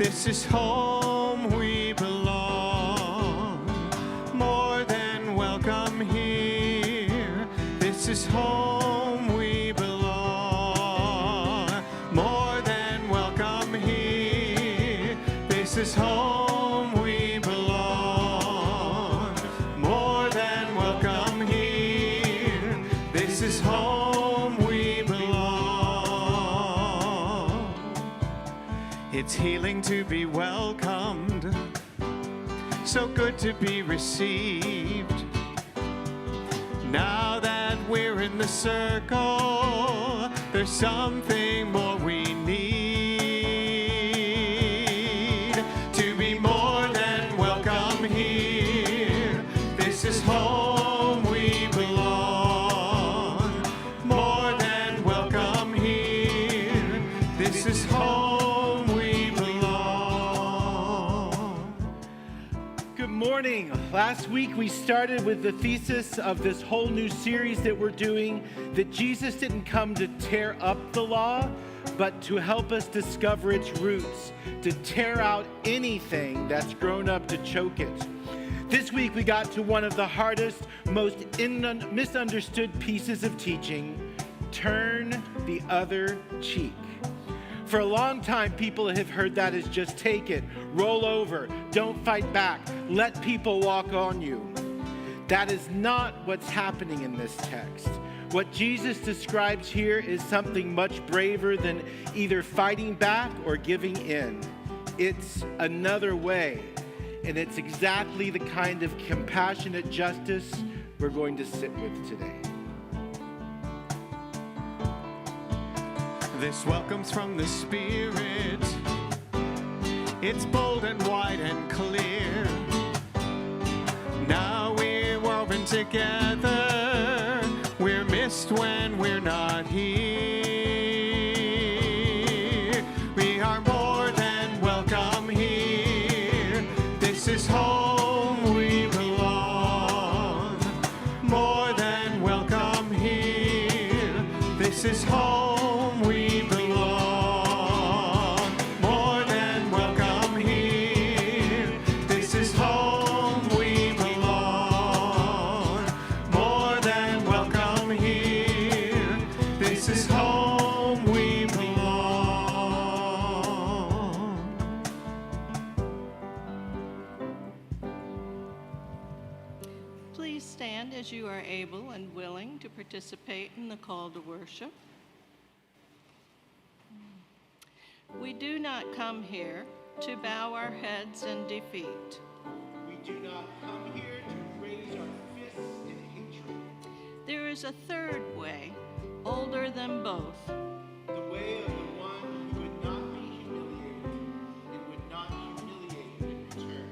This is home we belong. More than welcome here. This is home we belong. More than welcome here. This is home we belong. More than welcome here. This is home we belong. It's healing to be welcomed, so good to be received. Now that we're in the circle, there's something more we need. To be more than welcome here. This is home we belong. More than welcome here. This is home we belong. Good morning. Last week we started with the thesis of this whole new series that we're doing, that Jesus didn't come to tear up the law, but to help us discover its roots, to tear out anything that's grown up to choke it. This week we got to one of the hardest, most misunderstood pieces of teaching: turn the other cheek. For a long time, people have heard that as just take it, roll over, don't fight back, let people walk on you. That is not what's happening in this text. What Jesus describes here is something much braver than either fighting back or giving in. It's another way, and it's exactly the kind of compassionate justice we're going to sit with today. This welcome's from the Spirit. It's bold and wide and clear. Now we're woven together. We're missed when we're not here. We are more than welcome here. This is home we belong. More than welcome here. This is home. As you are able and willing to participate in the call to worship. We do not come here to bow our heads in defeat. We do not come here to raise our fists in hatred. There is a third way, older than both. The way of the one who would not be humiliated and would not humiliate in return.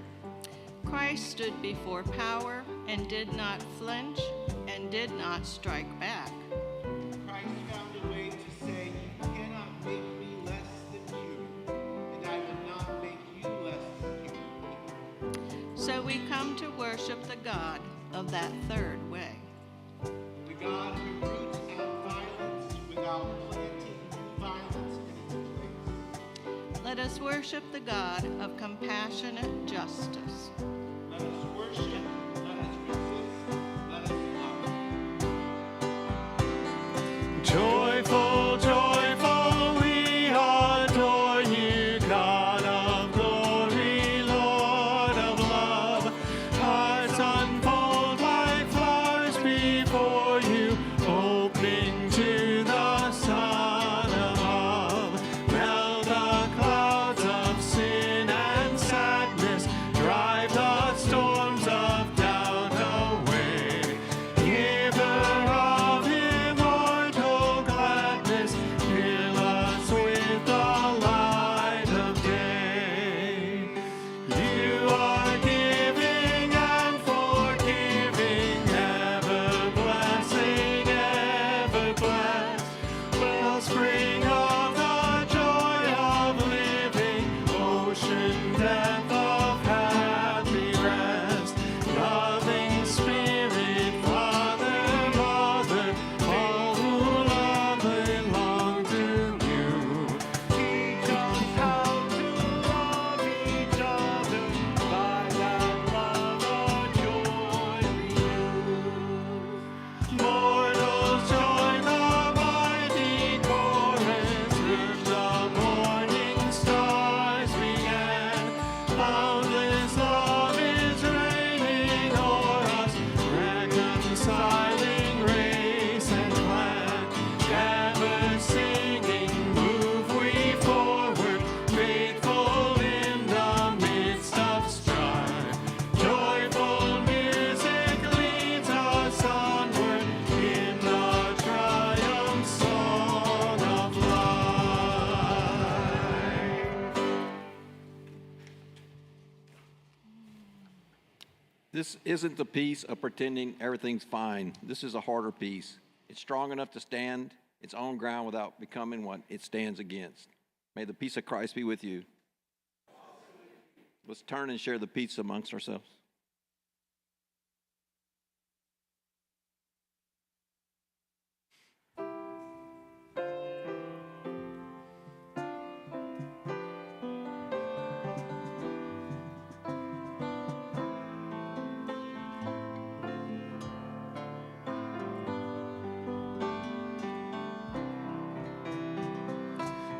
Christ stood before power and did not flinch and did not strike back. Christ found a way to say, "You cannot make me less than you, and I will not make you less than you." So we come to worship the God of that third way. The God who roots out violence without planting new violence in its place. Let us worship the God of compassionate justice. Let us worship. Joyful, joyful, we adore you, God of glory, Lord of love. Hearts unfold like flowers before you, opening to the sun above. Melt the clouds of sin and sadness, drive the storms of death. This isn't the peace of pretending everything's fine. This is a harder peace. It's strong enough to stand its own ground without becoming what it stands against. May the peace of Christ be with you. Let's turn and share the peace amongst ourselves.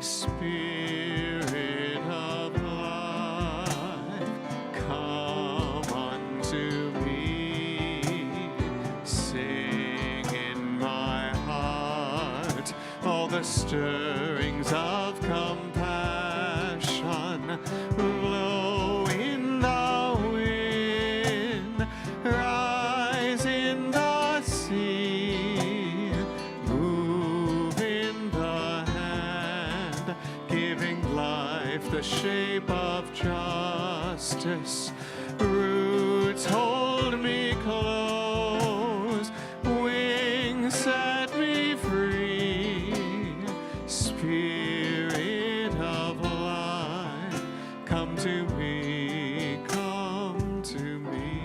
Spirit of life, come unto me. Sing in my heart all the stirrings of compassion. Blow in the wind, rise in the sea, move in the hand, giving life the shape of justice. Roots hold me close, wings set me free. Spirit of life, come to me, come to me.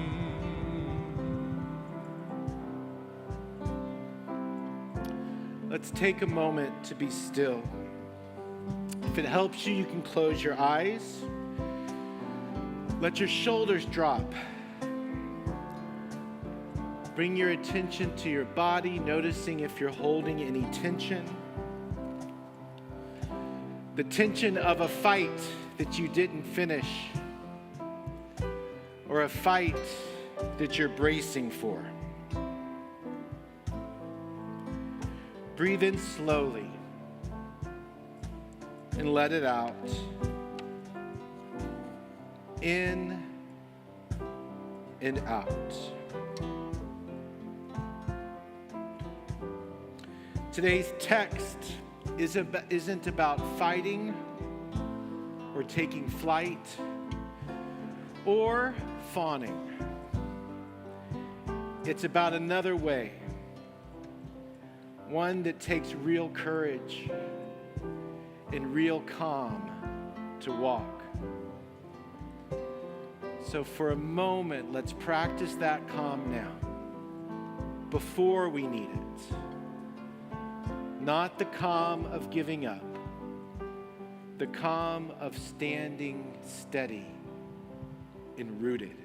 Let's take a moment to be still. If it helps you, you can close your eyes. Let your shoulders drop. Bring your attention to your body, noticing if you're holding any tension. The tension of a fight that you didn't finish, or a fight that you're bracing for. Breathe in slowly and let it out. In and out. Today's text isn't about fighting or taking flight or fawning. It's about another way, one that takes real courage and real calm to walk. So for a moment, let's practice that calm now, before we need it. Not the calm of giving up, the calm of standing steady and rooted.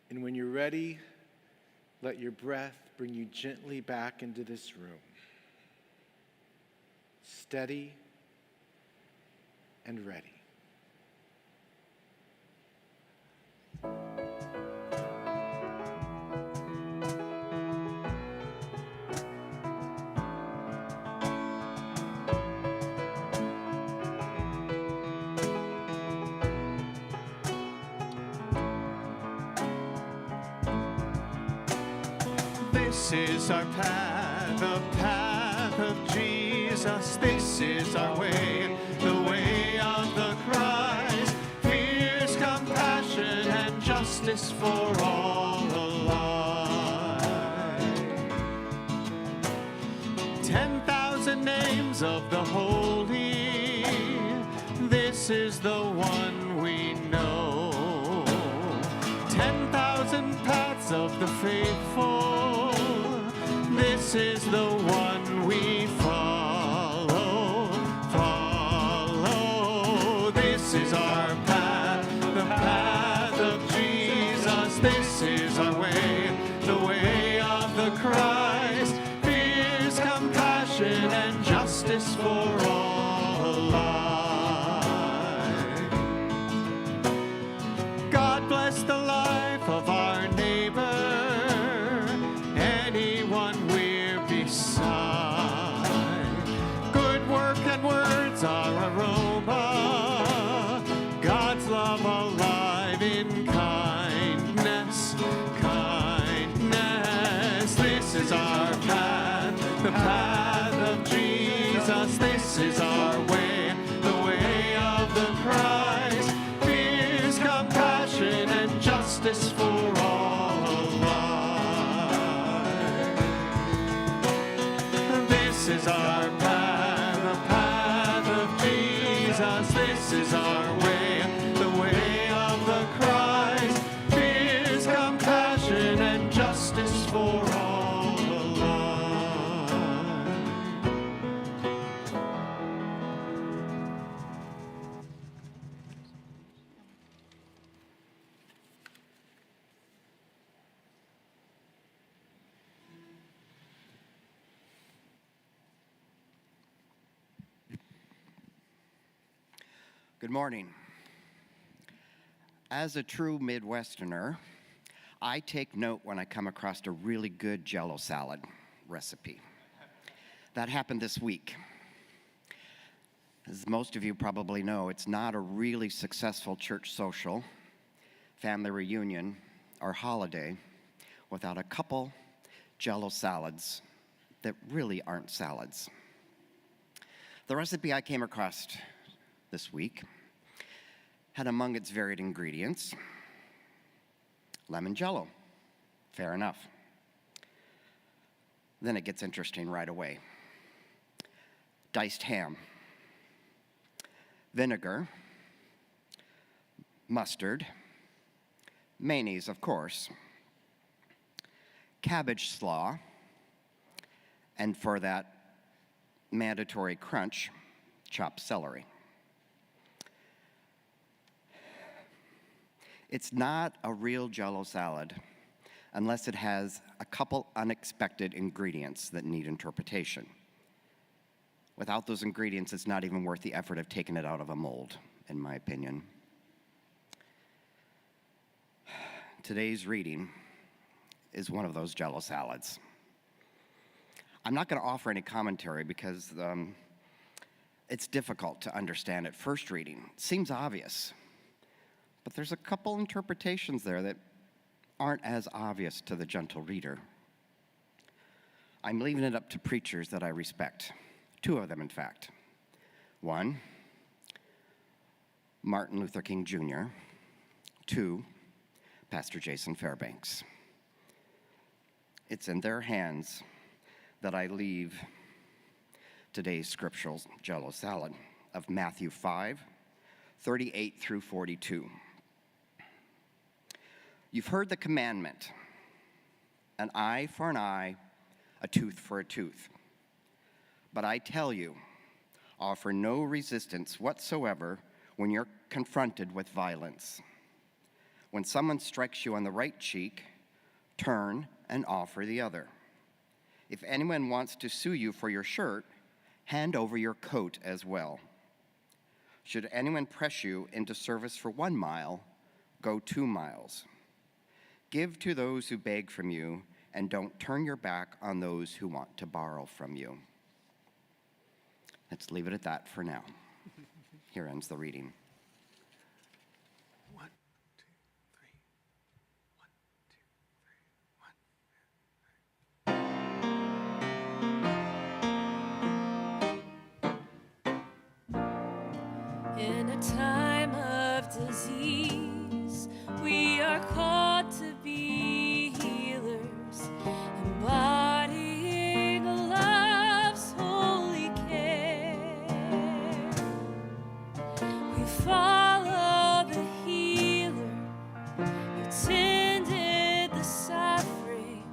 And when you're ready, let your breath bring you gently back into this room. Steady and ready. This is our path, the path path of Jesus, this is our way, the way of the Christ. Fierce compassion and justice for all alike. 10,000 names of the holy, this is the one we know. 10,000 paths of the faithful, this is the one we follow. Follow, this is our path, the path of Jesus. This is our way, the way of the Christ. Fierce compassion and justice for all alike. God bless the life of our neighbor, anyone we're beside. Good work and words are aroma, God's love alive in kindness, kindness. This is our path, the path of Jesus. This is our way, the way of the Christ. Fierce compassion and justice for all alike. This is our path, the path of Jesus. This is our way, the way of the Christ. Fierce compassion and justice for all alike. Good morning. As a true Midwesterner, I take note when I come across a really good Jell-O salad recipe. That happened this week. As most of you probably know, it's not a really successful church social, family reunion, or holiday without a couple Jell-O salads that really aren't salads. The recipe I came across this week had among its varied ingredients lemon Jell-O. Fair enough. Then it gets interesting right away. Diced ham, vinegar, mustard, mayonnaise, of course, cabbage slaw, and for that mandatory crunch, chopped celery. It's not a real Jell-O salad unless it has a couple unexpected ingredients that need interpretation. Without those ingredients, it's not even worth the effort of taking it out of a mold, in my opinion. Today's reading is one of those Jell-O salads. I'm not going to offer any commentary because it's difficult to understand at first reading. It seems obvious. But there's a couple interpretations there that aren't as obvious to the gentle reader. I'm leaving it up to preachers that I respect. Two of them, in fact. One, Martin Luther King Jr. Two, Pastor Jason Fairbanks. It's in their hands that I leave today's scriptural Jell-O salad of Matthew 5:38 through 42. You've heard the commandment, an eye for an eye, a tooth for a tooth. But I tell you, offer no resistance whatsoever when you're confronted with violence. When someone strikes you on the right cheek, turn and offer the other. If anyone wants to sue you for your shirt, hand over your coat as well. Should anyone press you into service for 1 mile, go 2 miles. Give to those who beg from you, and don't turn your back on those who want to borrow from you. Let's leave it at that for now. Here ends the reading. 1, 2, 3. 1, 2, 3. 1. In a time of disease, we are called to be healers, embodying love's holy care. We follow the healer who tended the suffering,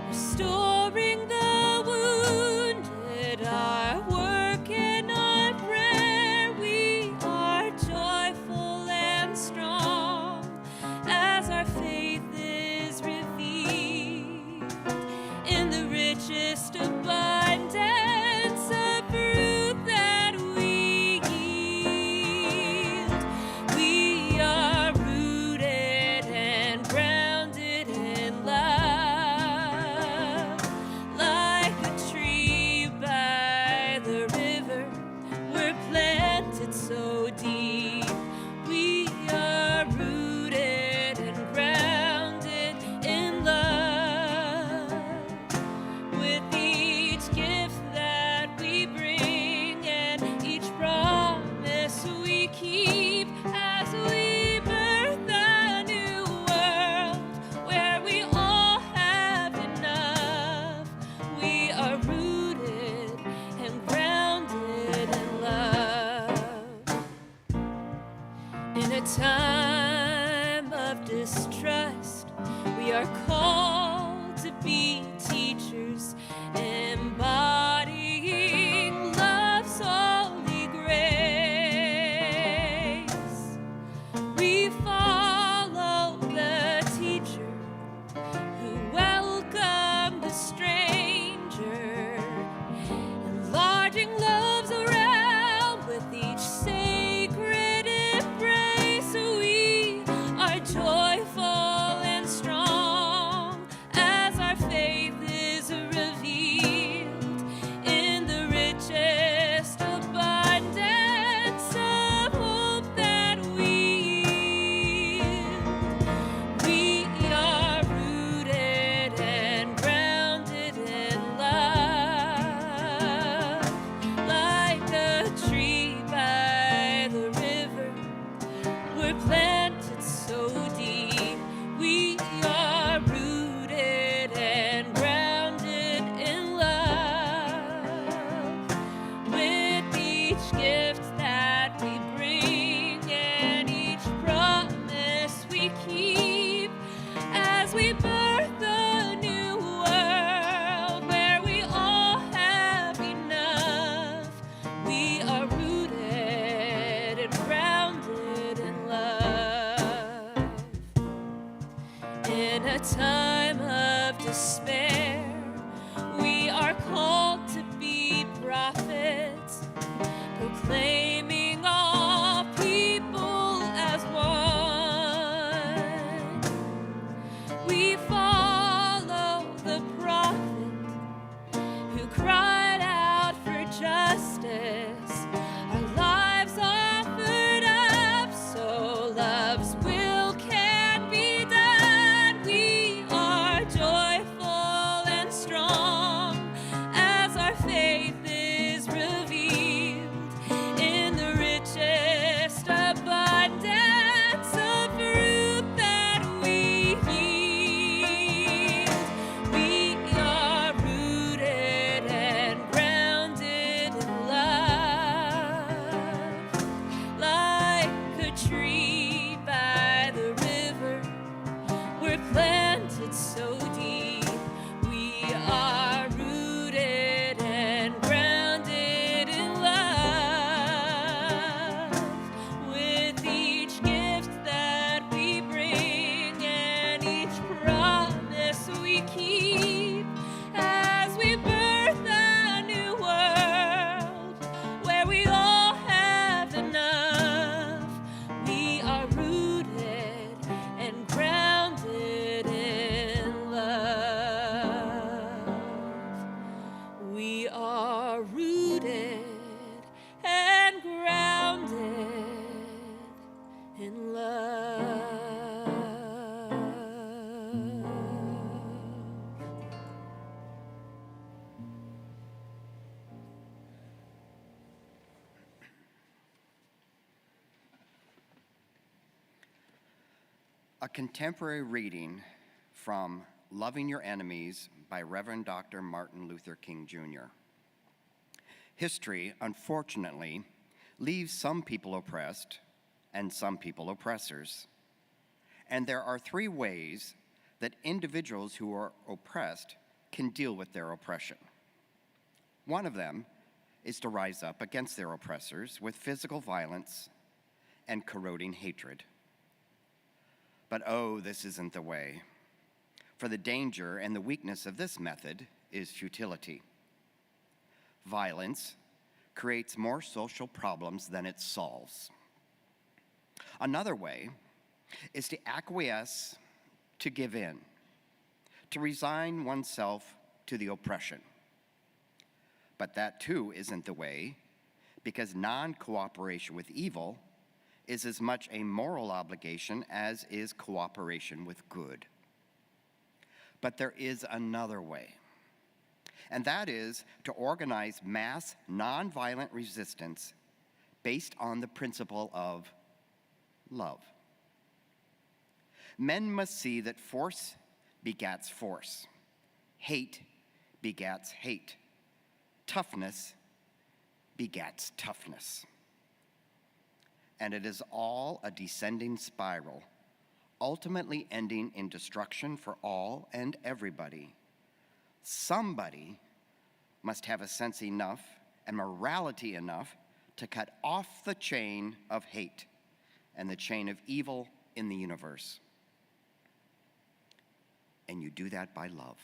restoring the wounded, our work and our prayer. We are joyful and strong as our faith is revealed in the richest abundance of fruit that we yield. We are rooted and grounded in love, like a tree by the river. We're planted so deep. We are rooted and grounded in love. With each gift that we bring and each promise we keep, as we birth a new world where we all have enough, we are rooted and grounded in love. In a time of distrust, we are called to be teachers, embodying love's holy grace. We follow the teacher who welcomed the stranger, enlarging love's around with each sacred embrace. We are joyful and strong as our faith is revealed in the richest abundance of hope that we yield. We are rooted and grounded in love, like a tree by the river. We're planted so deep. We are rooted and grounded in love. With each gift that we bring and each promise we keep, as we birth a new world where we all have enough, we are rooted and grounded in love. In a time of despair, we are called to be prophets, proclaiming all people as one. We follow the prophet who cried out for justice. Our lives offered up so love's will can be done. We are joyful and strong as our faith is revealed in the richest abundance of fruit that we yield. We are rooted and grounded in love, like a tree by the river. We're planted so deep. We are rooted and grounded in love. With each gift that we bring and each promise we keep, as we birth a new world where we all have enough, we are rooted and grounded in love. We are rooted and grounded in love. A contemporary reading from Loving Your Enemies by Reverend Dr. Martin Luther King Jr. History, unfortunately, leaves some people oppressed and some people oppressors. And there are three ways that individuals who are oppressed can deal with their oppression. One of them is to rise up against their oppressors with physical violence and corroding hatred. But oh, this isn't the way. For the danger and the weakness of this method is futility. Violence creates more social problems than it solves. Another way is to acquiesce, to give in, to resign oneself to the oppression. But that too isn't the way, because non-cooperation with evil is as much a moral obligation as is cooperation with good. But there is another way, and that is to organize mass nonviolent resistance based on the principle of love. Men must see that force begats force, hate begats hate, toughness begats toughness. And it is all a descending spiral, ultimately ending in destruction for all and everybody. Somebody must have a sense enough and morality enough to cut off the chain of hate and the chain of evil in the universe. And you do that by love.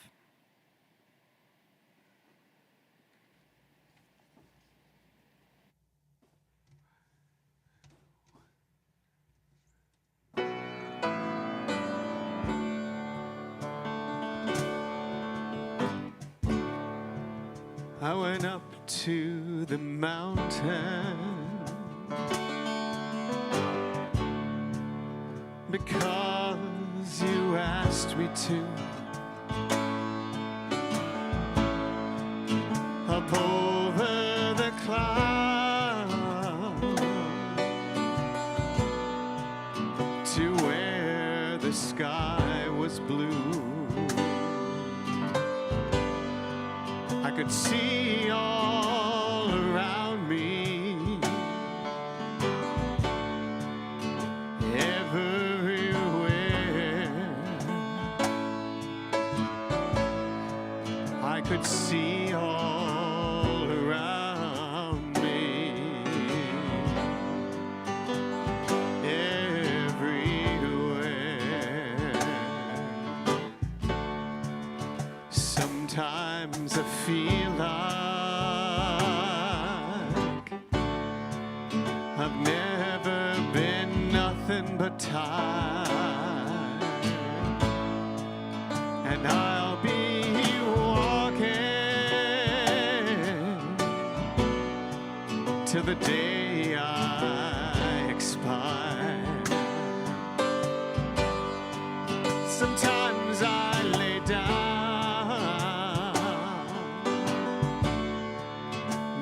I went up to the mountain because you asked me to. Up over the clouds to where the sky was blue. I could see all around me, everywhere. I could see all around me, everywhere. Sometimes I feel like I've never been nothing but tired, and I'll be walking till the day I expire. Sometimes I lay down,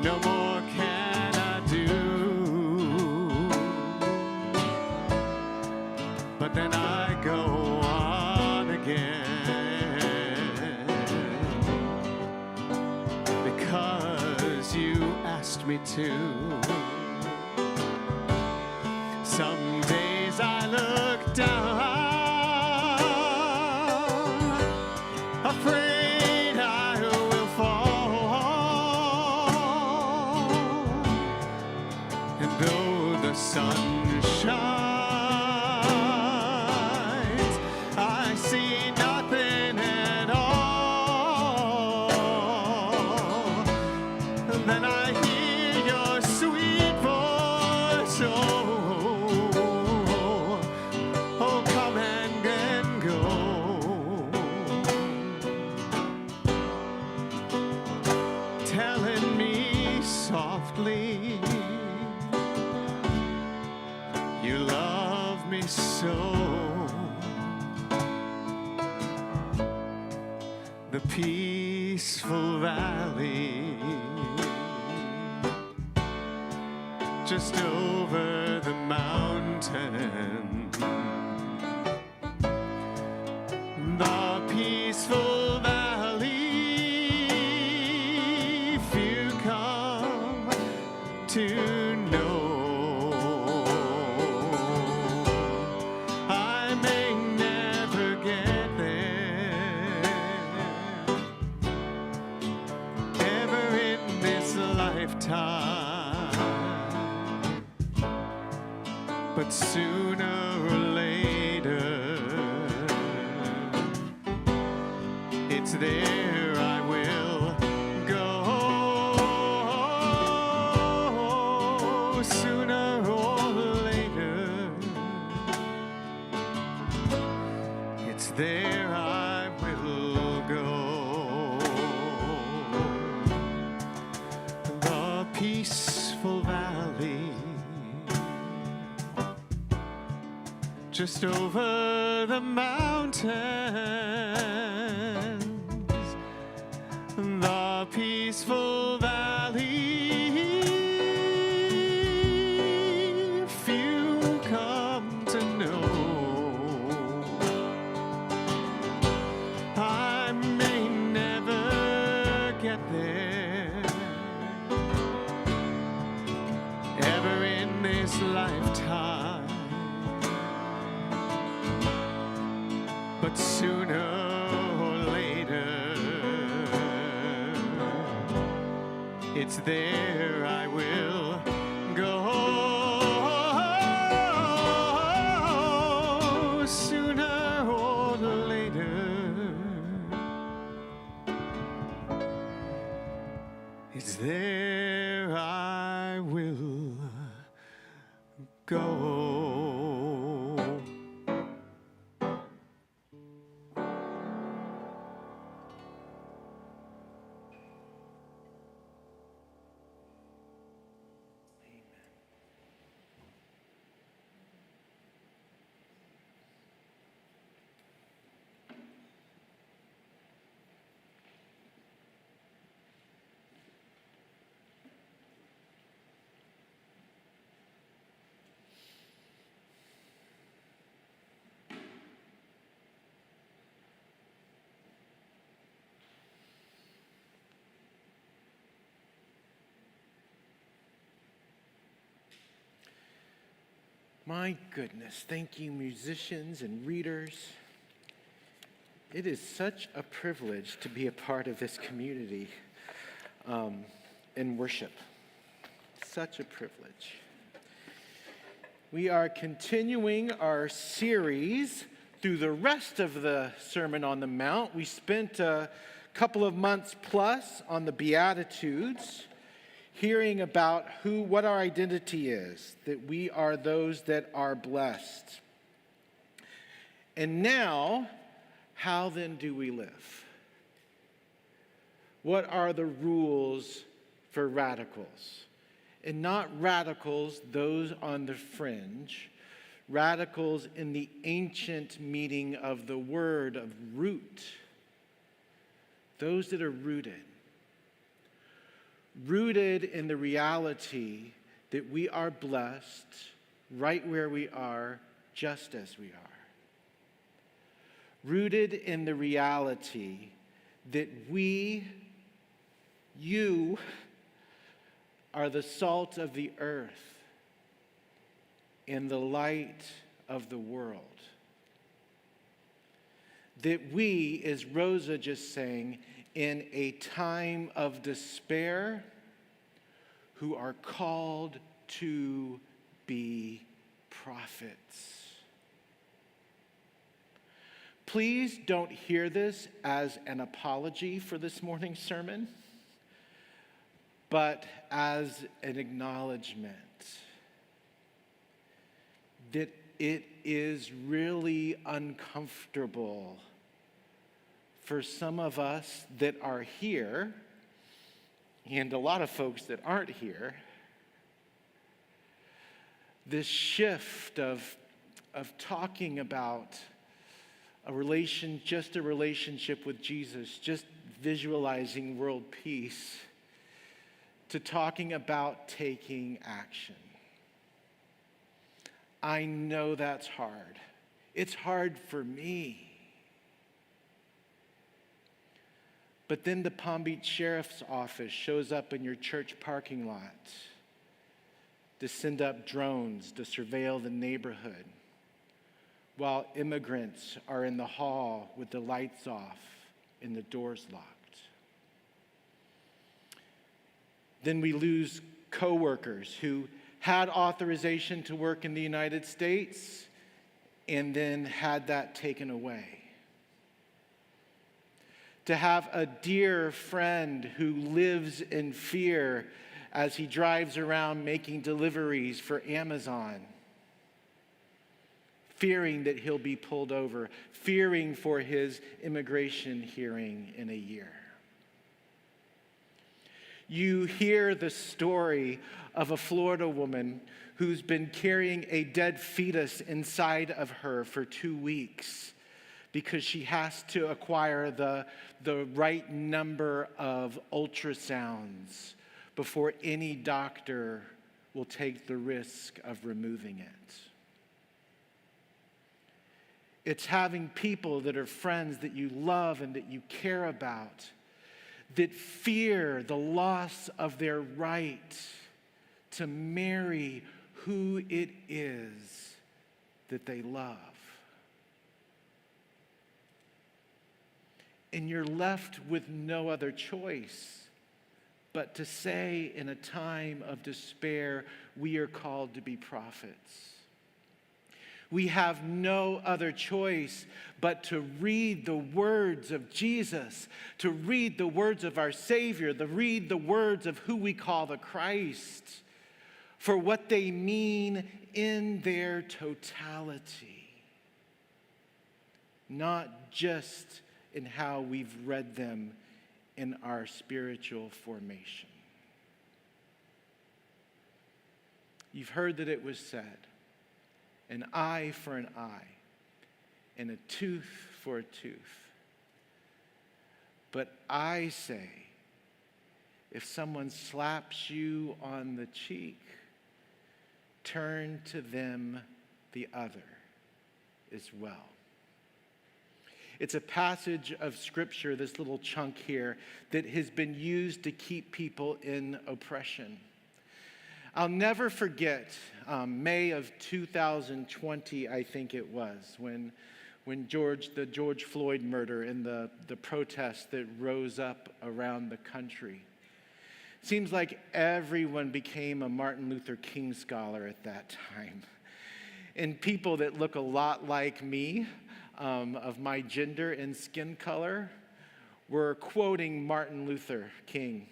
no more can I do. But then I go on again, because you asked me to. Some days I look down, afraid I will fall. And though the sun shines, I see nothing at all. And then I hear your sweet voice, oh, come and go. Telling me softly, you love me so. The peaceful valley just over the mountain lifetime, but sooner or later, it's there I will go. Sooner or later, it's there I will go. The peaceful valley, just over the mountains. The peaceful valley, few come to know. I may never get there, ever in this lifetime, but sooner or later, it's there I will go. Sooner or later, it's there I will go. My goodness, thank you, musicians and readers. It is such a privilege to be a part of this community and worship. Such a privilege. We are continuing our series through the rest of the Sermon on the Mount. We spent a couple of months plus on the Beatitudes, hearing about what our identity is, that we are those that are blessed. And now, how then do we live? What are the rules for radicals? And not radicals, those on the fringe, radicals in the ancient meaning of the word of root, those that are rooted in the reality that we are blessed right where we are, just as we are. Rooted in the reality that you are the salt of the earth and the light of the world. That we, as Rosa just sang, in a time of despair, who are called to be prophets. Please don't hear this as an apology for this morning's sermon, but as an acknowledgement that it is really uncomfortable for some of us that are here, and a lot of folks that aren't here, this shift of talking about just a relationship with Jesus, just visualizing world peace, to talking about taking action. I know that's hard. It's hard for me. But then the Palm Beach Sheriff's Office shows up in your church parking lot to send up drones to surveil the neighborhood, while immigrants are in the hall with the lights off and the doors locked. Then we lose coworkers who had authorization to work in the United States and then had that taken away. To have a dear friend who lives in fear as he drives around making deliveries for Amazon, fearing that he'll be pulled over, fearing for his immigration hearing in a year. You hear the story of a Florida woman who's been carrying a dead fetus inside of her for 2 weeks because she has to acquire the right number of ultrasounds before any doctor will take the risk of removing it. It's having people that are friends that you love and that you care about that fear the loss of their right to marry who it is that they love. And you're left with no other choice but to say in a time of despair, we are called to be prophets. We have no other choice but to read the words of Jesus, to read the words of our Savior, to read the words of who we call the Christ, for what they mean in their totality, not just in how we've read them in our spiritual formation. You've heard that it was said, an eye for an eye, and a tooth for a tooth. But I say, if someone slaps you on the cheek, turn to them the other as well. It's a passage of Scripture, this little chunk here, that has been used to keep people in oppression. I'll never forget May of 2020, I think it was, when the George Floyd murder and the protests that rose up around the country. Seems like everyone became a Martin Luther King scholar at that time. And people that look a lot like me, of my gender and skin color, were quoting Martin Luther King.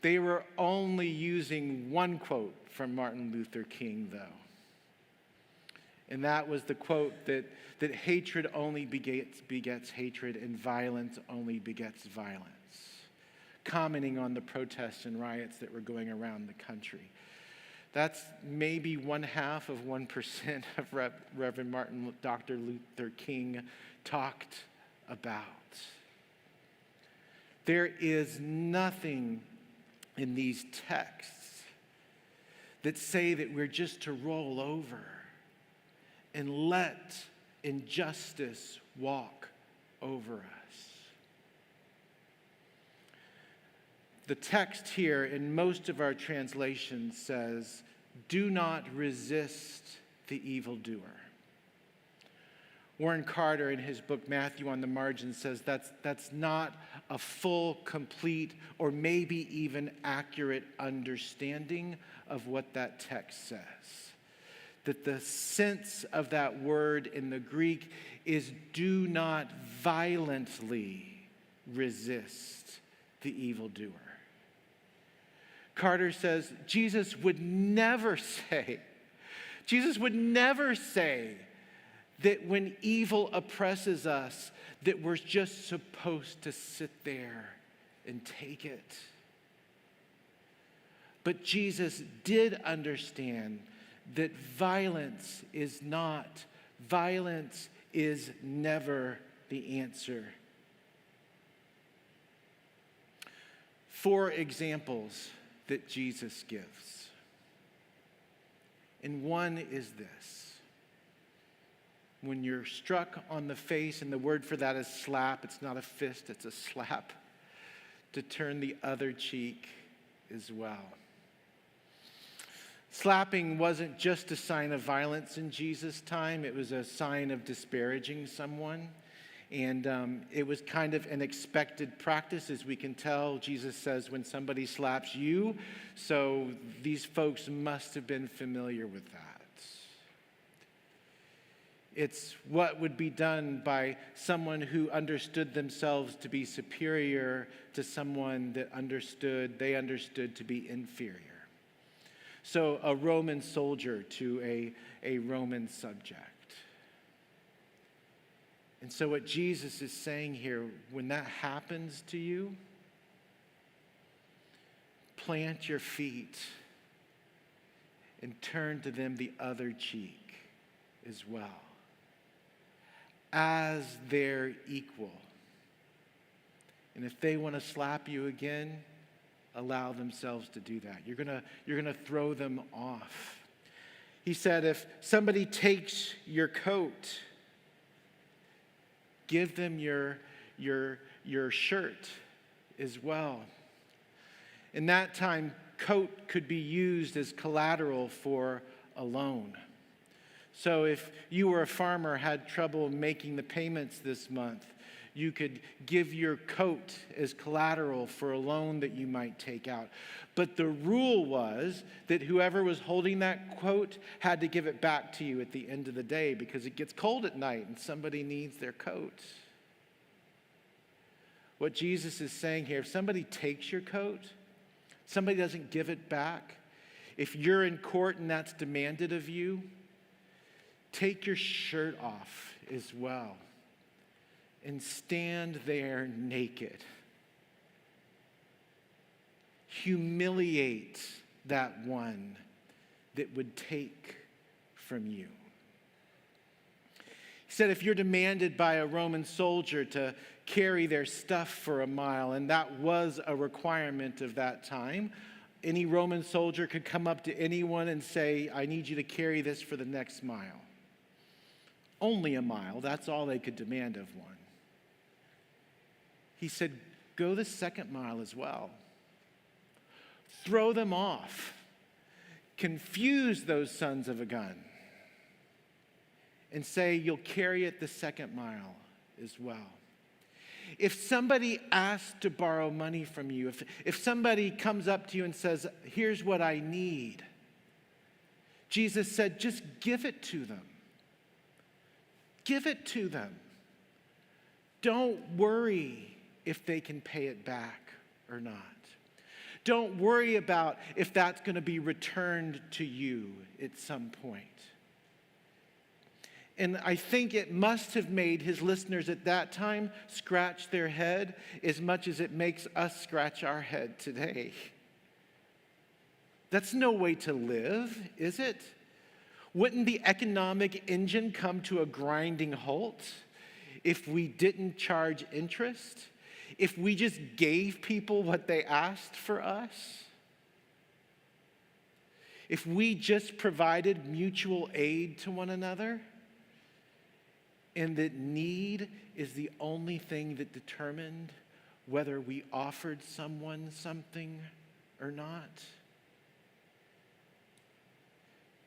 They were only using one quote from Martin Luther King, though. And that was the quote that hatred only begets hatred and violence only begets violence, commenting on the protests and riots that were going around the country. That's maybe 0.5% of Reverend Dr. Luther King talked about. There is nothing in these texts that say that we're just to roll over and let injustice walk over us. The text here in most of our translations says, do not resist the evildoer. Warren Carter, in his book Matthew on the Margins, says that's not a full, complete, or maybe even accurate understanding of what that text says. That the sense of that word in the Greek is do not violently resist the evildoer. Carter says Jesus would never say that when evil oppresses us, that we're just supposed to sit there and take it. But Jesus did understand that violence is never the answer. 4 examples that Jesus gives. And one is this. When you're struck on the face, and the word for that is slap, it's not a fist, it's a slap, to turn the other cheek as well. Slapping wasn't just a sign of violence in Jesus' time, it was a sign of disparaging someone. And it was kind of an expected practice, as we can tell. Jesus says when somebody slaps you, so these folks must have been familiar with that. It's what would be done by someone who understood themselves to be superior to someone that they understood to be inferior. So a Roman soldier to a Roman subject. And so what Jesus is saying here, when that happens to you, plant your feet and turn to them the other cheek as well, as their equal. And if they want to slap you again, allow themselves to do that. You're gonna throw them off. He said, if somebody takes your coat, give them your shirt as well. In that time, coat could be used as collateral for a loan. So if you were a farmer, had trouble making the payments this month, you could give your coat as collateral for a loan that you might take out. But the rule was that whoever was holding that coat had to give it back to you at the end of the day, because it gets cold at night and somebody needs their coat. What Jesus is saying here, if somebody takes your coat, somebody doesn't give it back, if you're in court and that's demanded of you, take your shirt off as well and stand there naked. Humiliate that one that would take from you. He said if you're demanded by a Roman soldier to carry their stuff for a mile, and that was a requirement of that time, any Roman soldier could come up to anyone and say, I need you to carry this for the next mile. Only a mile, that's all they could demand of one. He said, go the second mile as well. Throw them off. Confuse those sons of a gun. And say, you'll carry it the second mile as well. If somebody asks to borrow money from you, if somebody comes up to you and says, here's what I need, Jesus said, just give it to them. Give it to them. Don't worry if they can pay it back or not. Don't worry about if that's going to be returned to you at some point. And I think it must have made his listeners at that time scratch their head as much as it makes us scratch our head today. That's no way to live, is it? Wouldn't the economic engine come to a grinding halt if we didn't charge interest? If we just gave people what they asked for us? If we just provided mutual aid to one another? And that need is the only thing that determined whether we offered someone something or not?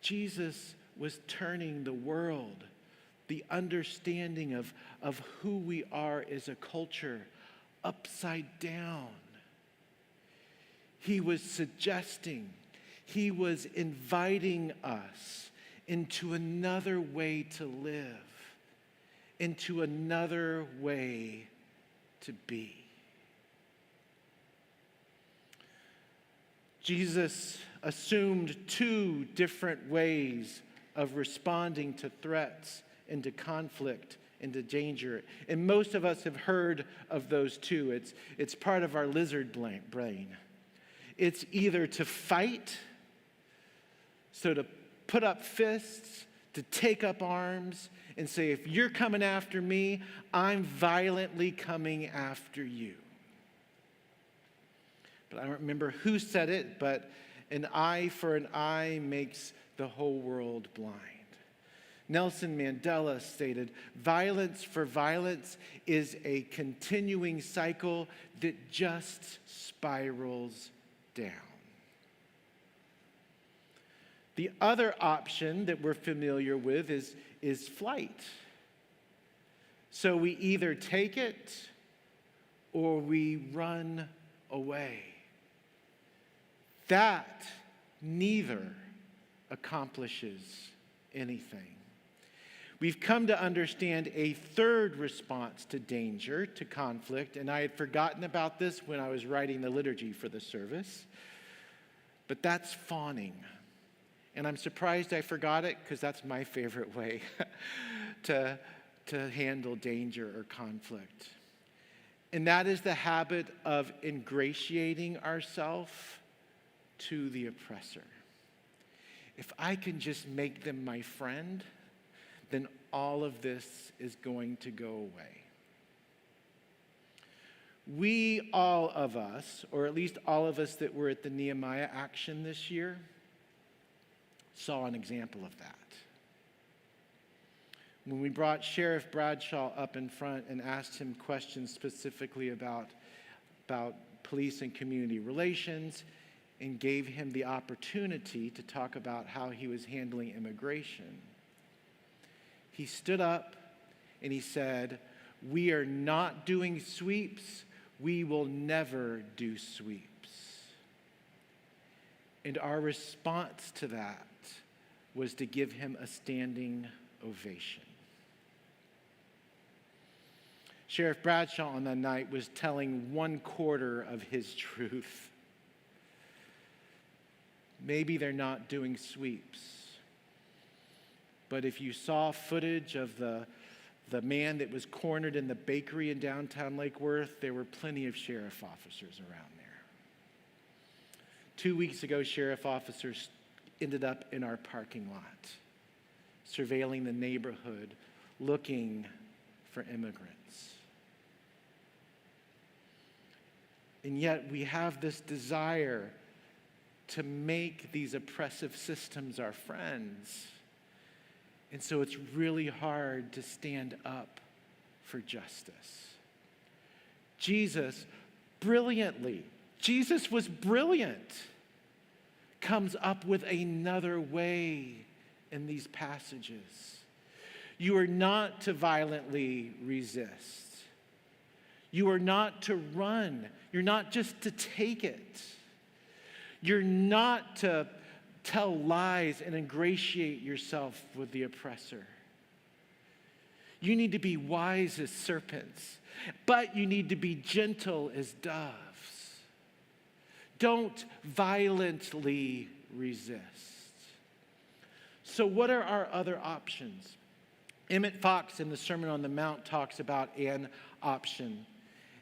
Jesus was turning the world, the understanding of who we are as a culture, upside down. He was suggesting, he was inviting us into another way to live, into another way to be. Jesus assumed two different ways of responding to threats and to conflict and to danger. And most of us have heard of those two. It's part of our lizard brain. It's either to fight, so to put up fists, to take up arms, and say, if you're coming after me, I'm violently coming after you. But I don't remember who said it, but an eye for an eye makes the whole world blind. Nelson Mandela stated, violence for violence is a continuing cycle that just spirals down. The other option that we're familiar with is flight. So we either take it or we run away. That neither accomplishes anything. We've come to understand a third response to danger, to conflict, and I had forgotten about this when I was writing the liturgy for the service, but that's fawning. And I'm surprised I forgot it because that's my favorite way to handle danger or conflict. And that is the habit of ingratiating ourselves to the oppressor. If I can just make them my friend, then all of this is going to go away. We, all of us, or at least all of us that were at the Nehemiah Action this year, saw an example of that. When we brought Sheriff Bradshaw up in front and asked him questions specifically about police and community relations, and gave him the opportunity to talk about how he was handling immigration, he stood up and he said, "We are not doing sweeps. We will never do sweeps." And our response to that was to give him a standing ovation. Sheriff Bradshaw on that night was telling 1/4 of his truth. Maybe they're not doing sweeps, but if you saw footage of the man that was cornered in the bakery in downtown Lake Worth, there were plenty of sheriff officers around there. 2 weeks ago, sheriff officers ended up in our parking lot, surveilling the neighborhood, looking for immigrants. And yet we have this desire to make these oppressive systems our friends. And so it's really hard to stand up for justice. Jesus was brilliant, comes up with another way in these passages. You are not to violently resist. You are not to run. You're not just to take it. You're not to tell lies and ingratiate yourself with the oppressor. You need to be wise as serpents, but you need to be gentle as doves. Don't violently resist. So what are our other options? Emmett Fox in the Sermon on the Mount talks about an option,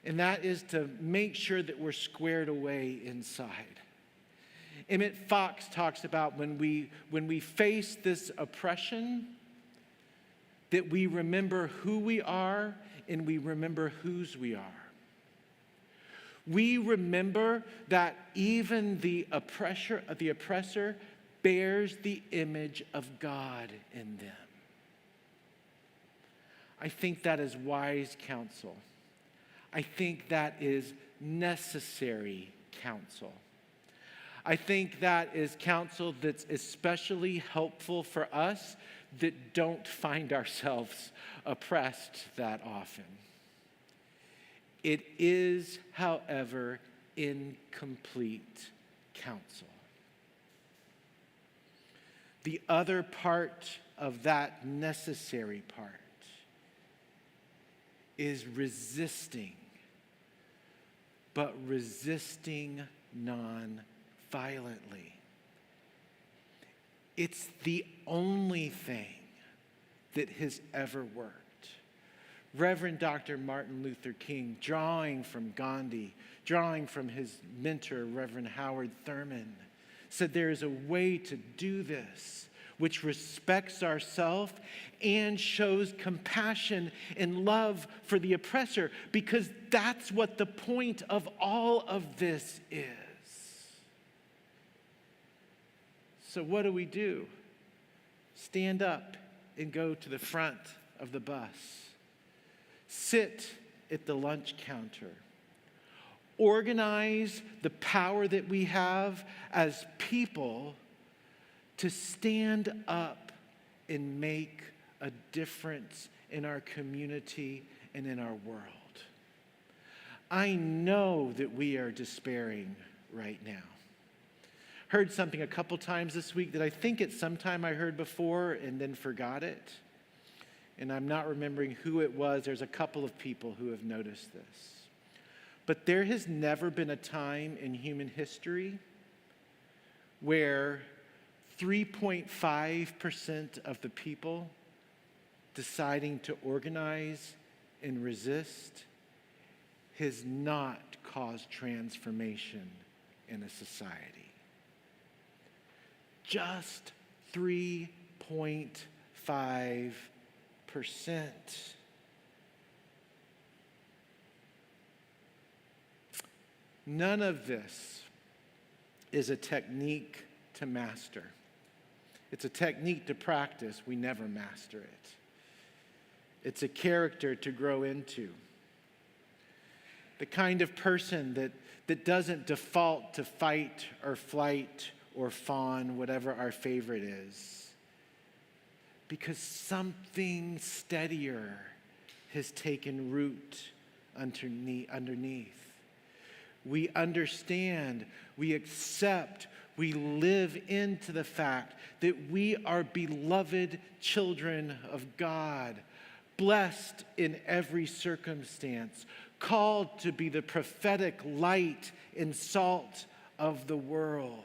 and that is to make sure that we're squared away inside. Emmett Fox talks about when we face this oppression, that we remember who we are and we remember whose we are. We remember that even the oppressor bears the image of God in them. I think that is wise counsel. I think that is necessary counsel. I think that is counsel that's especially helpful for us that don't find ourselves oppressed that often. It is, however, incomplete counsel. The other part of that necessary part is resisting, but resisting non-violently. It's the only thing that has ever worked. Reverend Dr. Martin Luther King, drawing from Gandhi, drawing from his mentor, Reverend Howard Thurman, said there is a way to do this which respects ourselves and shows compassion and love for the oppressor, because that's what the point of all of this is. So what do? Stand up and go to the front of the bus. Sit at the lunch counter. Organize the power that we have as people to stand up and make a difference in our community, and in our world. I know that we are despairing right now. Heard something a couple times this week that I think at some time I heard before and then forgot it. And I'm not remembering who it was. There's a couple of people who have noticed this. But there has never been a time in human history where 3.5% of the people deciding to organize and resist has not caused transformation in a society. Just 3.5%. None of this is a technique to master. It's a technique to practice. We never master it. It's a character to grow into. The kind of person that doesn't default to fight or flight or fawn, whatever our favorite is, because something steadier has taken root underneath. We understand, we accept, we live into the fact that we are beloved children of God, blessed in every circumstance, called to be the prophetic light and salt of the world.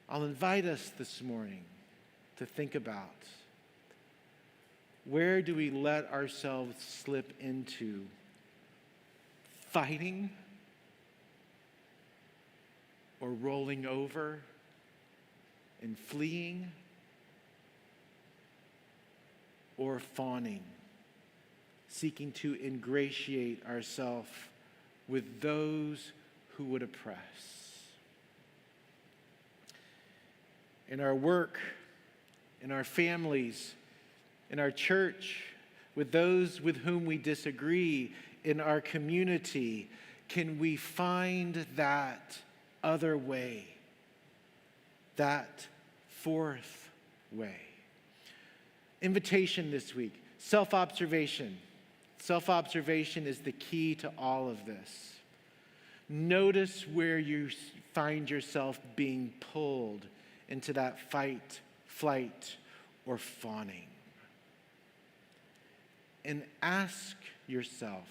I'll invite us this morning to think about, where do we let ourselves slip into fighting or rolling over and fleeing or fawning, seeking to ingratiate ourselves with those who would oppress. In our work, in our families, in our church, with those with whom we disagree, in our community, can we find that other way, that fourth way? Invitation this week, self-observation. Self-observation is the key to all of this. Notice where you find yourself being pulled into that fight, flight, or fawning. And ask yourself,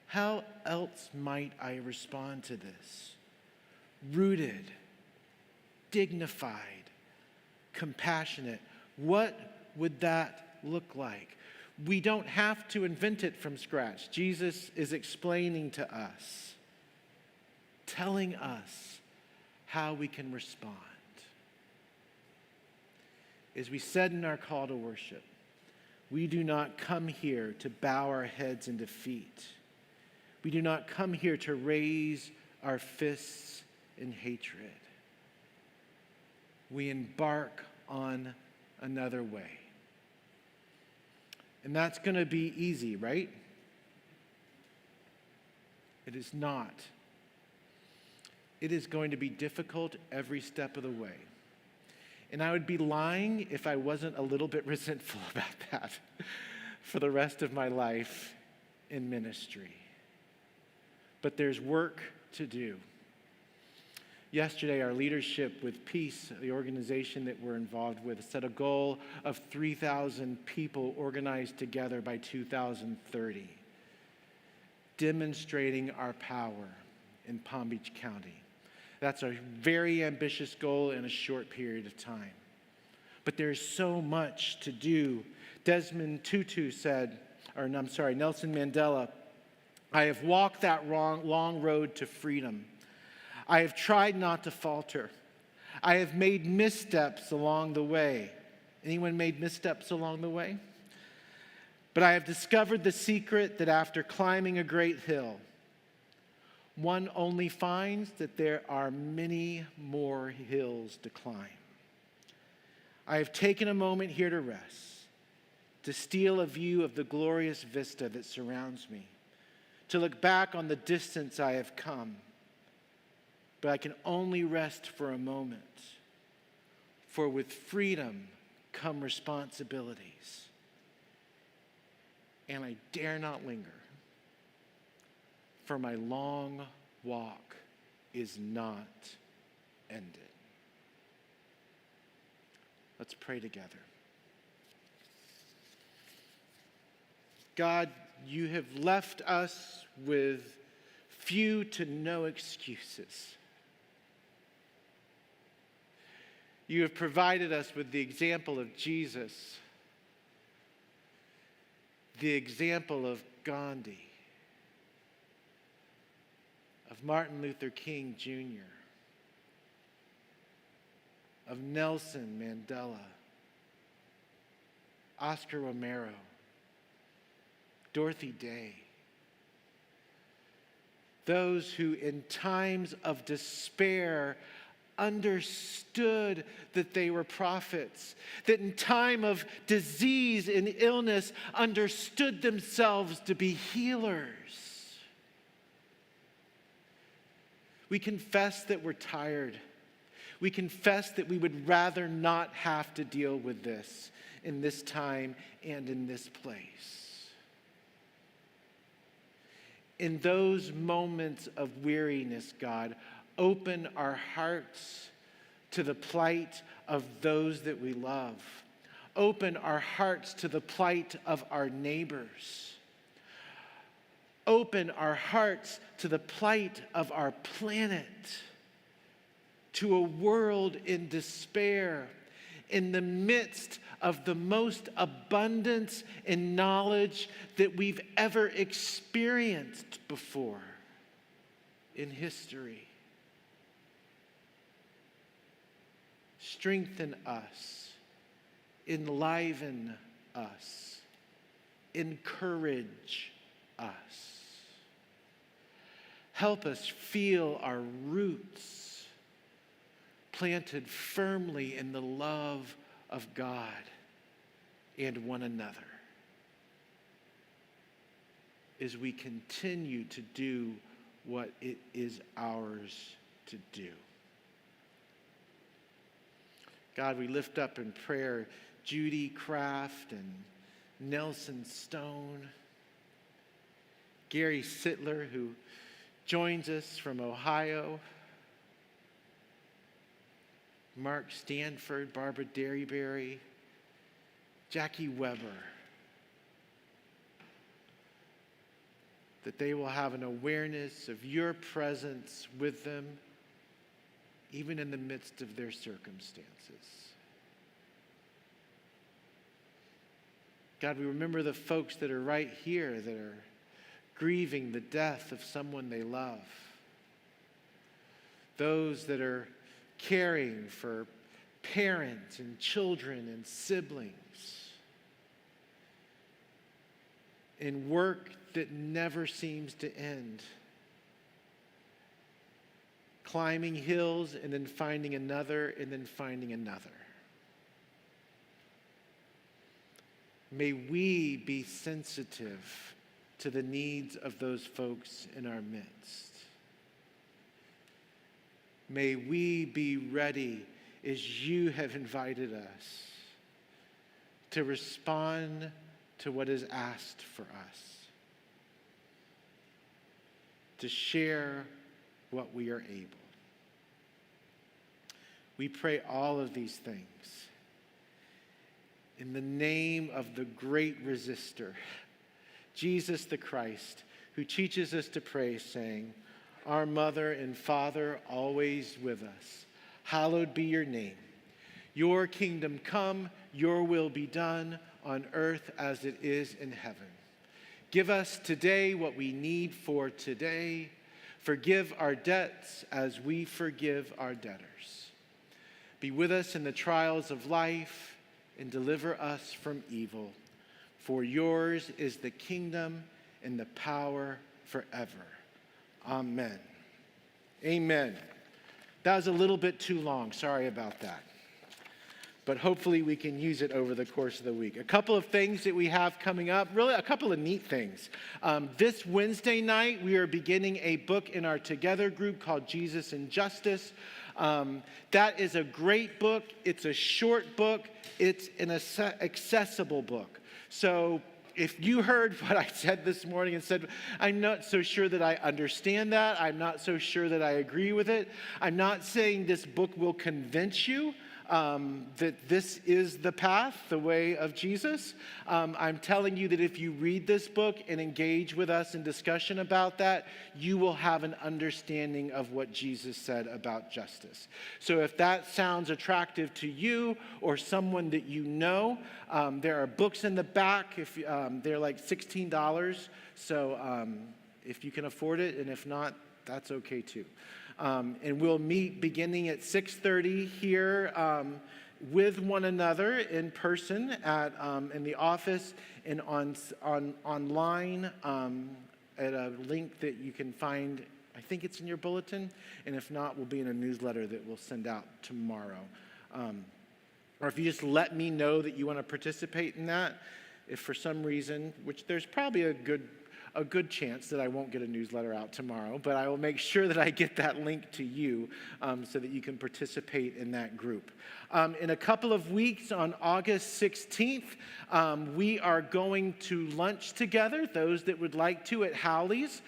how else might I respond to this? Rooted, dignified, compassionate. What would that look like? We don't have to invent it from scratch. Jesus is explaining to us, telling us how we can respond. As we said in our call to worship, we do not come here to bow our heads in defeat. We do not come here to raise our fists in hatred. We embark on another way. And that's going to be easy, right? It is not. It is going to be difficult every step of the way. And I would be lying if I wasn't a little bit resentful about that for the rest of my life in ministry. But there's work to do. Yesterday, our leadership with Peace, the organization that we're involved with, set a goal of 3,000 people organized together by 2030, demonstrating our power in Palm Beach County. That's a very ambitious goal in a short period of time. But there's so much to do. Desmond Tutu said, Nelson Mandela, I have walked that long road to freedom. I have tried not to falter. I have made missteps along the way. Anyone made missteps along the way? But I have discovered the secret that after climbing a great hill, one only finds that there are many more hills to climb. I have taken a moment here to rest, to steal a view of the glorious vista that surrounds me, to look back on the distance I have come. But I can only rest for a moment. For with freedom come responsibilities. And I dare not linger, for my long walk is not ended. Let's pray together. God, you have left us with few to no excuses. You have provided us with the example of Jesus, the example of Gandhi, of Martin Luther King Jr., of Nelson Mandela, Oscar Romero, Dorothy Day. Those who in times of despair understood that they were prophets, that in time of disease and illness understood themselves to be healers. We confess that we're tired. We confess that we would rather not have to deal with this in this time and in this place. In those moments of weariness, God, open our hearts to the plight of those that we love. Open our hearts to the plight of our neighbors. Open our hearts to the plight of our planet, to a world in despair, in the midst of the most abundance in knowledge that we've ever experienced before in history. Strengthen us, enliven us, encourage us. Help us feel our roots planted firmly in the love of God and one another as we continue to do what it is ours to do. God, we lift up in prayer Judy Kraft and Nelson Stone, Gary Sittler, who joins us from Ohio, Mark Stanford, Barbara Derryberry, Jackie Weber, that they will have an awareness of your presence with them, even in the midst of their circumstances. God, we remember the folks that are right here that are grieving the death of someone they love. Those that are caring for parents and children and siblings. In work that never seems to end. Climbing hills and then finding another and then finding another. May we be sensitive to the needs of those folks in our midst. May we be ready as you have invited us to respond to what is asked for us, to share what we are able. We pray all of these things in the name of the great resistor, Jesus the Christ, who teaches us to pray, saying, Our Mother and Father, always with us, hallowed be your name. Your kingdom come, your will be done on earth as it is in heaven. Give us today what we need for today. Forgive our debts as we forgive our debtors. Be with us in the trials of life and deliver us from evil. For yours is the kingdom and the power forever. Amen. Amen. That was a little bit too long. Sorry about that. But hopefully we can use it over the course of the week. A couple of things that we have coming up, really a couple of neat things. This Wednesday night, we are beginning a book in our Together group called Jesus and Justice. That is a great book. It's a short book. It's an accessible book. So if you heard what I said this morning and said, I'm not so sure that I understand that, I'm not so sure that I agree with it, I'm not saying this book will convince you that this is the path, the way of Jesus. I'm telling you that if you read this book and engage with us in discussion about that, you will have an understanding of what Jesus said about justice. So if that sounds attractive to you or someone that you know, there are books in the back. If they're like $16, so if you can afford it, and if not, that's okay too. And we'll meet beginning at 6:30 here with one another in person at in the office and online at a link that you can find. I think it's in your bulletin, and if not, we'll be in a newsletter that we'll send out tomorrow. Or if you just let me know that you want to participate in that, if for some reason, which there's probably a good chance that I won't get a newsletter out tomorrow, but I will make sure that I get that link to you so that you can participate in that group. In a couple of weeks, on August 16th, we are going to lunch together, those that would like to, at Howley's.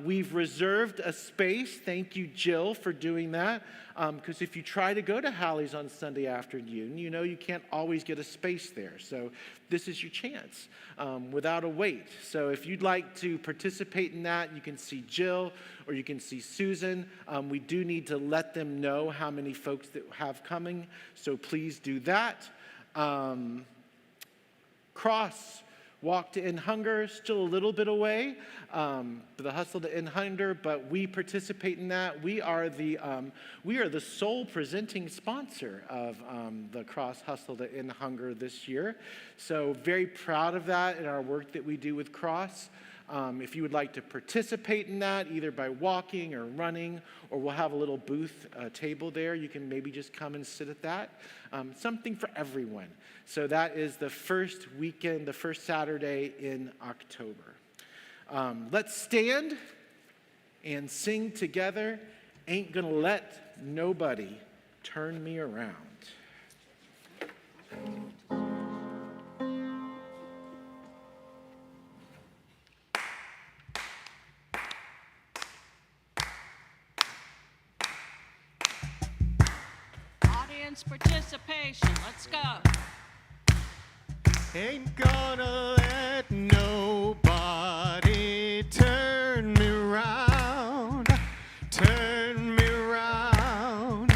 We've reserved a space. Thank you, Jill, for doing that. Because if you try to go to Howley's on Sunday afternoon, you know you can't always get a space there. So this is your chance without a wait. So if you'd like to participate in that, you can see Jill or you can see Susan. We do need to let them know how many folks that have coming. So please do that. Cross Walk to End Hunger, still a little bit away, the Hustle to End Hunger, but we participate in that. We are the sole presenting sponsor of the Cross Hustle to End Hunger this year. So very proud of that and our work that we do with Cross. If you would like to participate in that, either by walking or running, or we'll have a little booth table there, you can maybe just come and sit at that. Something for everyone. So that is the first weekend, the first Saturday in October. Let's stand and sing together, Ain't Gonna Let Nobody Turn Me Around. Audience participation, let's go. Ain't gonna let nobody turn me around, turn me around,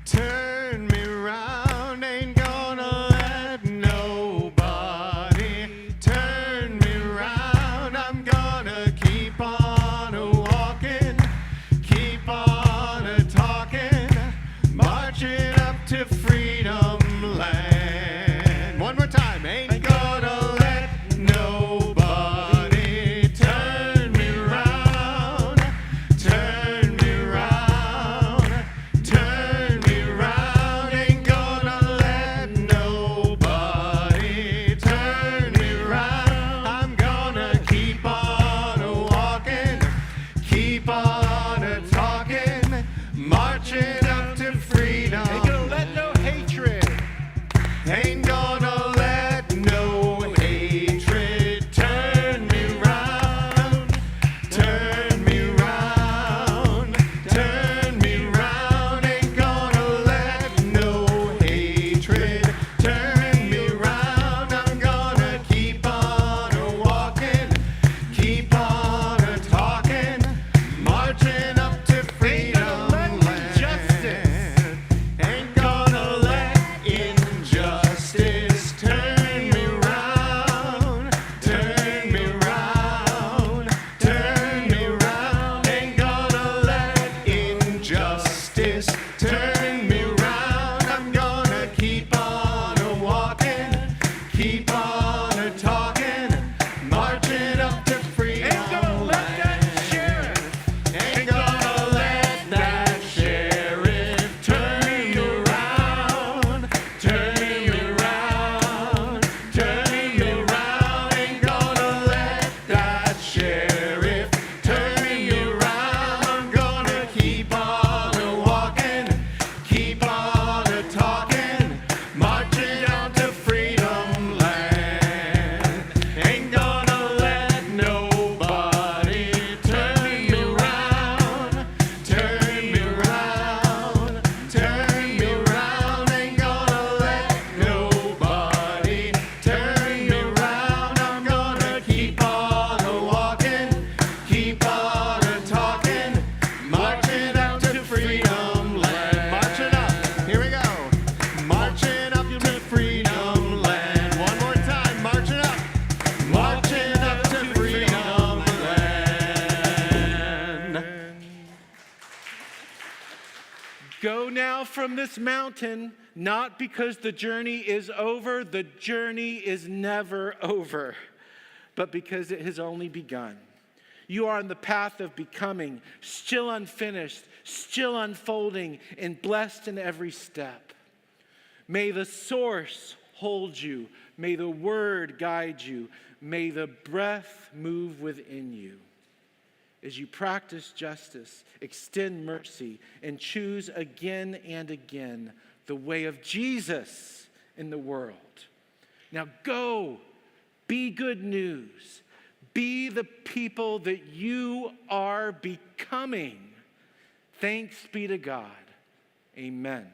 turn me around. Ain't gonna let nobody turn me around. I'm gonna keep on walking, keep on talking, marching up to freedom land. One more time, ain't gonna let nobody Go now from this mountain, not because the journey is over. The journey is never over, but because it has only begun. You are on the path of becoming, still unfinished, still unfolding, and blessed in every step. May the source hold you. May the word guide you. May the breath move within you. As you practice justice, extend mercy, and choose again and again the way of Jesus in the world. Now go, be good news. Be the people that you are becoming. Thanks be to God. Amen.